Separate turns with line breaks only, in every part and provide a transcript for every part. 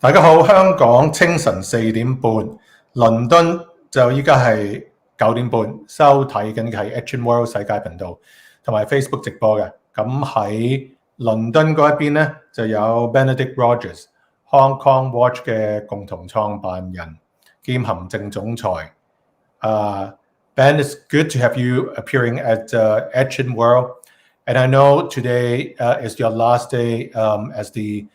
大家好，香港清晨4點半，倫敦就依家係9點半，收睇緊嘅係 renewal 世界頻道同埋 Facebook 直播嘅。咁喺倫敦嗰一邊咧，就有 Benedict Rogers Hong Kong Watch 嘅共同創辦人兼行政總裁。Ben, it's good to have you appearing at renewal, and I know today is your last day as the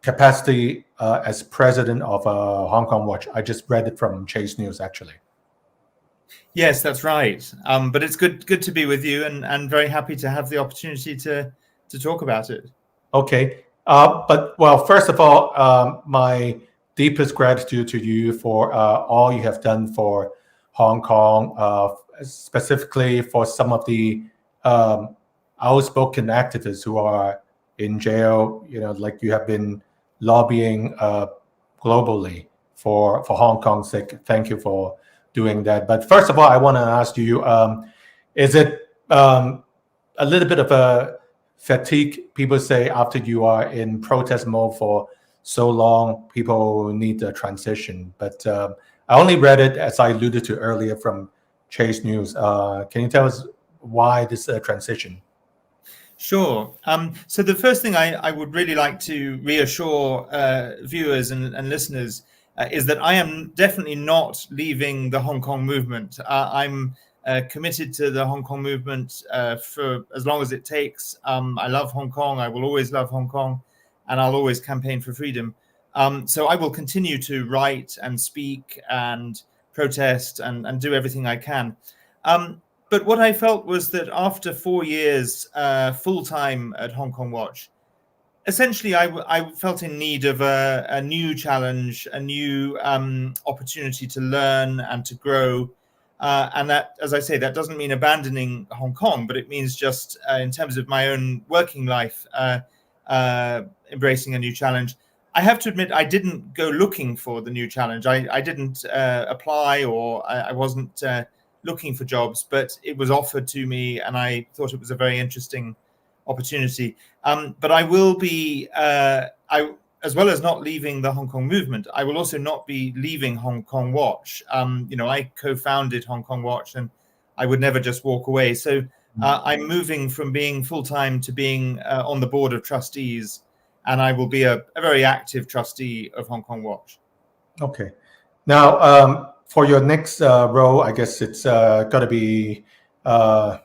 capacity as president of Hong Kong Watch. I just read it from Chase News, actually.
Yes, that's right. But it's good to be with you, and very happy to have the opportunity to talk about it.
Okay. But first of all, my deepest gratitude to you for all you have done for Hong Kong, specifically for some of the outspoken activists who are in jail. You know, like you have been lobbying globally for Hong Kong's sake. Thank you for doing that. But first of all, I want to ask you, is it a little bit of a fatigue? People say after you are in protest mode for so long, people need a transition. But I only read it, as I alluded to earlier, from Chase News. Can you tell us why this transition?
Sure. So the first thing I would really like to reassure viewers and listeners is that I am definitely not leaving the Hong Kong movement. I'm committed to the Hong Kong movement for as long as it takes. I love Hong Kong. I will always love Hong Kong, and I'll always campaign for freedom. So I will continue to write and speak and protest and do everything I can. But what I felt was that after 4 years full-time at Hong Kong Watch, essentially I felt in need of a new challenge, a new opportunity to learn and to grow. And that, as I say, that doesn't mean abandoning Hong Kong, but it means just in terms of my own working life, embracing a new challenge. I have to admit, I didn't go looking for the new challenge. I didn't apply, or I wasn't looking for jobs, but it was offered to me, and I thought it was a very interesting opportunity. But I will be, as well as not leaving the Hong Kong movement, I will also not be leaving Hong Kong Watch. I co-founded Hong Kong Watch, and I would never just walk away. So I'm moving from being full-time to being on the board of trustees, and I will be a very active trustee of Hong Kong Watch.
Okay. Now, for your next role, I guess it's got to be a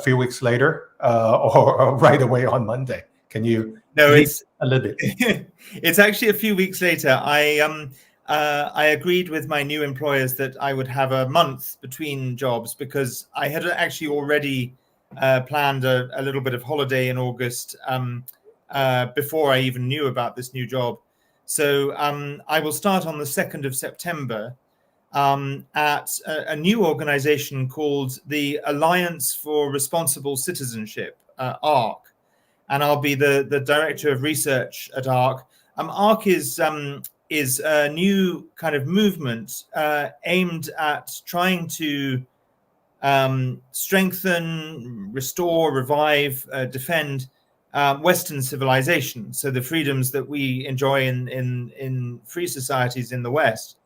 few weeks later or right away on Monday. Can you?
No, it's
a little bit.
It's actually a few weeks later. I agreed with my new employers that I would have a month between jobs, because I had actually already planned a little bit of holiday in August before I even knew about this new job. So I will start on the 2nd of September at a new organization called the Alliance for Responsible Citizenship, ARC. And I'll be the director of research at ARC. ARC is a new kind of movement aimed at trying to strengthen, restore, revive, defend Western civilization. So the freedoms that we enjoy in free societies in the West,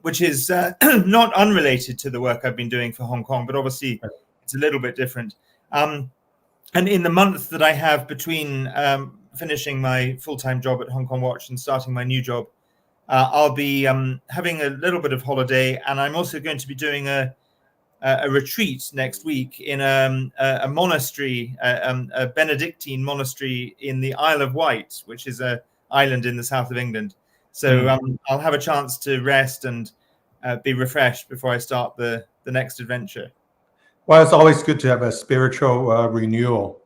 which is not unrelated to the work I've been doing for Hong Kong, but obviously it's a little bit different. And in the month that I have between finishing my full-time job at Hong Kong Watch and starting my new job, I'll be having a little bit of holiday, and I'm also going to be doing a retreat next week in a monastery, a Benedictine monastery in the Isle of Wight, which is an island in the south of England. So I'll have a chance to rest and be refreshed before I start the next adventure.
Well, it's always good to have a spiritual renewal.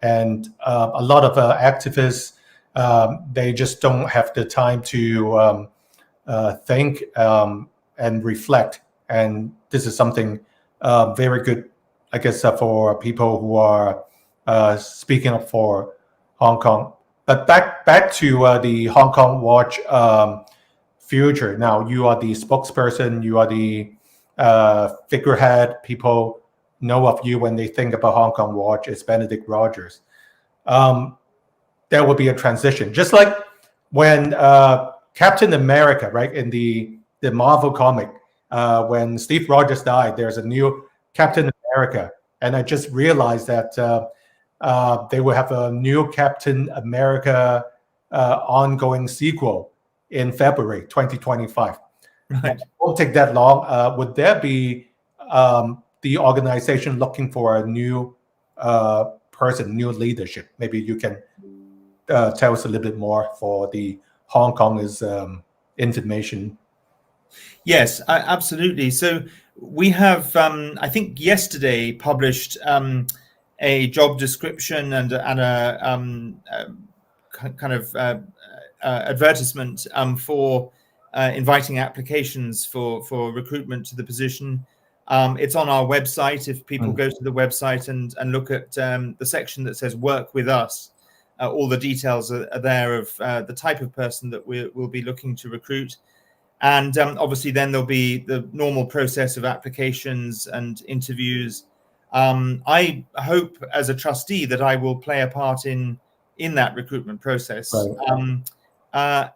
And a lot of activists, they just don't have the time to think and reflect. And this is something very good, I guess, for people who are speaking up for Hong Kong. But back to the Hong Kong Watch future. Now, you are the spokesperson. You are the figurehead. People know of you when they think about Hong Kong Watch. It's Benedict Rogers. There will be a transition, just like when Captain America, right, in the Marvel comic, when Steve Rogers died, there's a new Captain America, and I just realized that they will have a new Captain America ongoing sequel in February 2025.
Right.
It won't take that long. Would there be the organization looking for a new person, new leadership? Maybe you can tell us a little bit more for the Hong Kong's information.
Yes, absolutely. So we have, I think, yesterday published a job description and a kind of advertisement for inviting applications for recruitment to the position. It's on our website. If people go to the website and look at the section that says "Work with Us," all the details are there of the type of person that we'll be looking to recruit. And obviously, then there'll be the normal process of applications and interviews. I hope, as a trustee, that I will play a part in that recruitment process.
Right.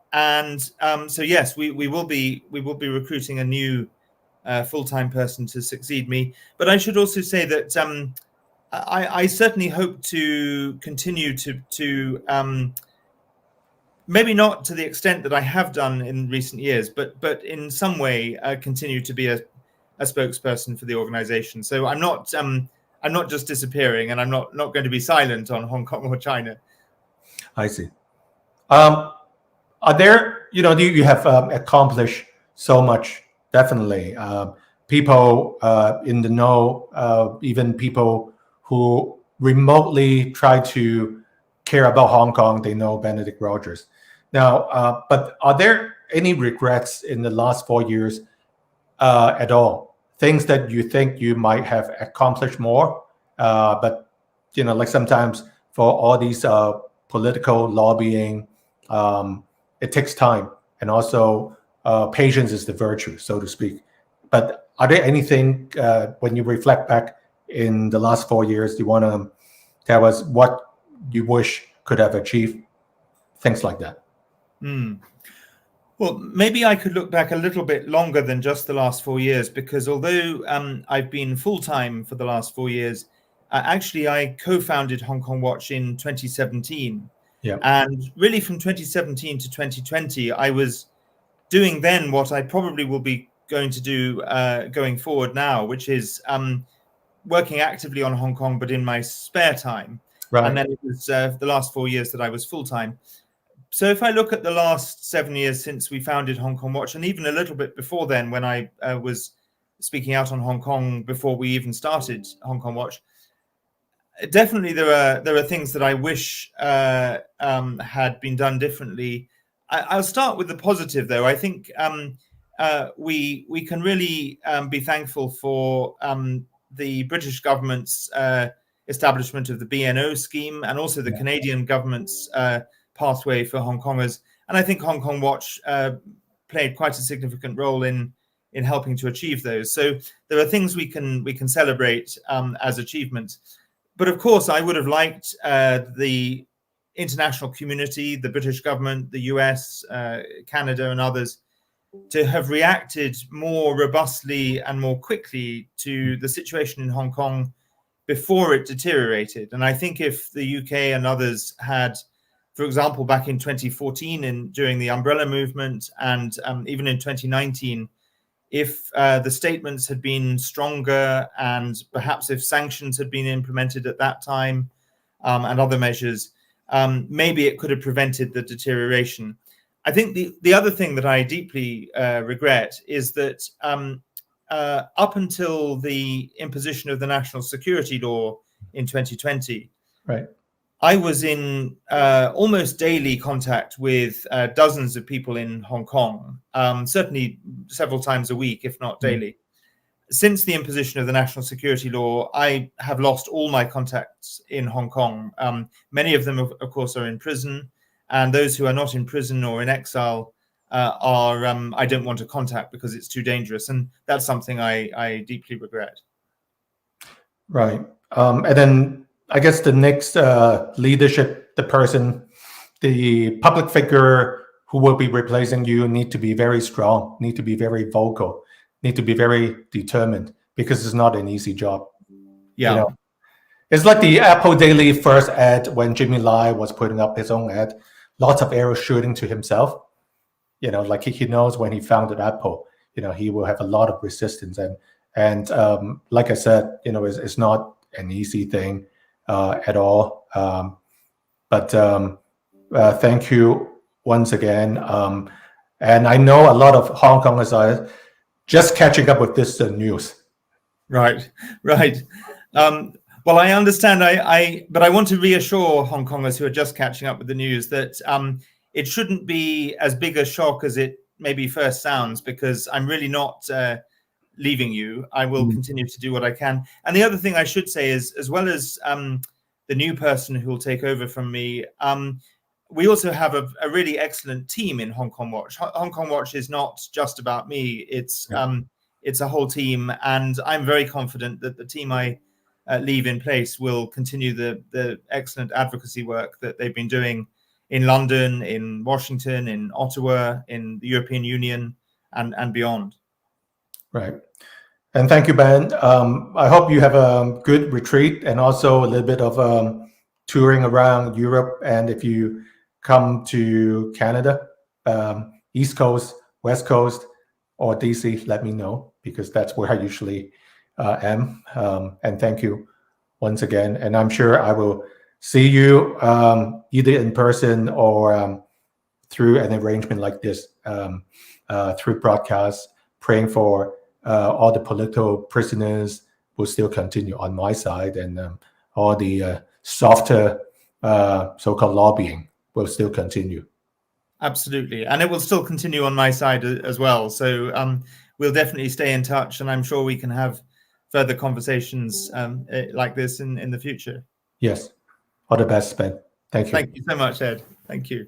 So yes, we will be recruiting a new full-time person to succeed me. But I should also say that I certainly hope to continue to maybe not to the extent that I have done in recent years, but in some way continue to be a spokesperson for the organization. So I'm not just disappearing, and I'm not going to be silent on Hong Kong or China.
I see. Are there, you have accomplished so much, definitely. People in the know, even people who remotely try to care about Hong Kong, they know Benedict Rogers. Now, but are there any regrets in the last 4 years at all? Things that you think you might have accomplished more, but like sometimes for all these political lobbying, it takes time, and also patience is the virtue, so to speak. But are there anything when you reflect back in the last 4 years, you want to tell us what you wish could have achieved? Things like that.
Well, maybe I could look back a little bit longer than just the last 4 years, because although I've been full-time for the last 4 years, actually I co-founded Hong Kong Watch in 2017.
Yeah.
And really from 2017 to 2020, I was doing then what I probably will be going to do going forward now, which is working actively on Hong Kong, but in my spare time.
Right.
And then it was the last 4 years that I was full-time. So if I look at the last 7 years since we founded Hong Kong Watch, and even a little bit before then, when I was speaking out on Hong Kong before we even started Hong Kong Watch, definitely there are things that I wish had been done differently. I'll start with the positive, though. I think we can really be thankful for the British government's establishment of the BNO scheme, and also the Canadian government's pathway for Hong Kongers. And I think Hong Kong Watch played quite a significant role in helping to achieve those. So there are things we can celebrate as achievements. But of course, I would have liked the international community, the British government, the US, Canada, and others to have reacted more robustly and more quickly to the situation in Hong Kong before it deteriorated. And I think if the UK and others had, for example, back in 2014 during the umbrella movement, and even in 2019, if the statements had been stronger, and perhaps if sanctions had been implemented at that time and other measures, maybe it could have prevented the deterioration. I think the other thing that I deeply regret is that up until the imposition of the national security law in 2020,
right,
I was in almost daily contact with dozens of people in Hong Kong, certainly several times a week, if not daily. Since the imposition of the national security law, I have lost all my contacts in Hong Kong. Many of them, of course, are in prison, and those who are not in prison or in exile are I don't want to contact because it's too dangerous, and that's something I deeply regret.
Right. And then I guess the next leadership, the person, the public figure who will be replacing you need to be very strong, need to be very vocal, need to be very determined, because it's not an easy job.
Yeah.
You know? It's like the Apple Daily first ad when Jimmy Lai was putting up his own ad, lots of arrows shooting to himself. You know, like he knows when he founded Apple, you know, he will have a lot of resistance. And like I said, you know, it's not an easy thing at all. But thank you once again. And I know a lot of Hong Kongers are just catching up with this news.
Right. Well, I understand. But I want to reassure Hong Kongers who are just catching up with the news that it shouldn't be as big a shock as it maybe first sounds, because I'm really not leaving you. I will continue to do what I can. And the other thing I should say is, as well as the new person who will take over from me, we also have a really excellent team in Hong Kong Watch. Hong Kong Watch is not just about me. It's a whole team, and I'm very confident that the team I leave in place will continue the excellent advocacy work that they've been doing in London, in Washington, in Ottawa, in the European Union, and beyond.
Right. And thank you, Ben. I hope you have a good retreat and also a little bit of touring around Europe. And if you come to Canada, East Coast, West Coast, or DC, let me know, because that's where I usually am. And thank you once again. And I'm sure I will see you either in person or through an arrangement like this, through broadcast. Praying for all the political prisoners will still continue on my side, and all the softer so-called lobbying will still continue.
Absolutely. And it will still continue on my side as well. So we'll definitely stay in touch, and I'm sure we can have further conversations like this in the future.
Yes. All the best, Ben. Thank you.
Thank you so much, Ed. Thank you.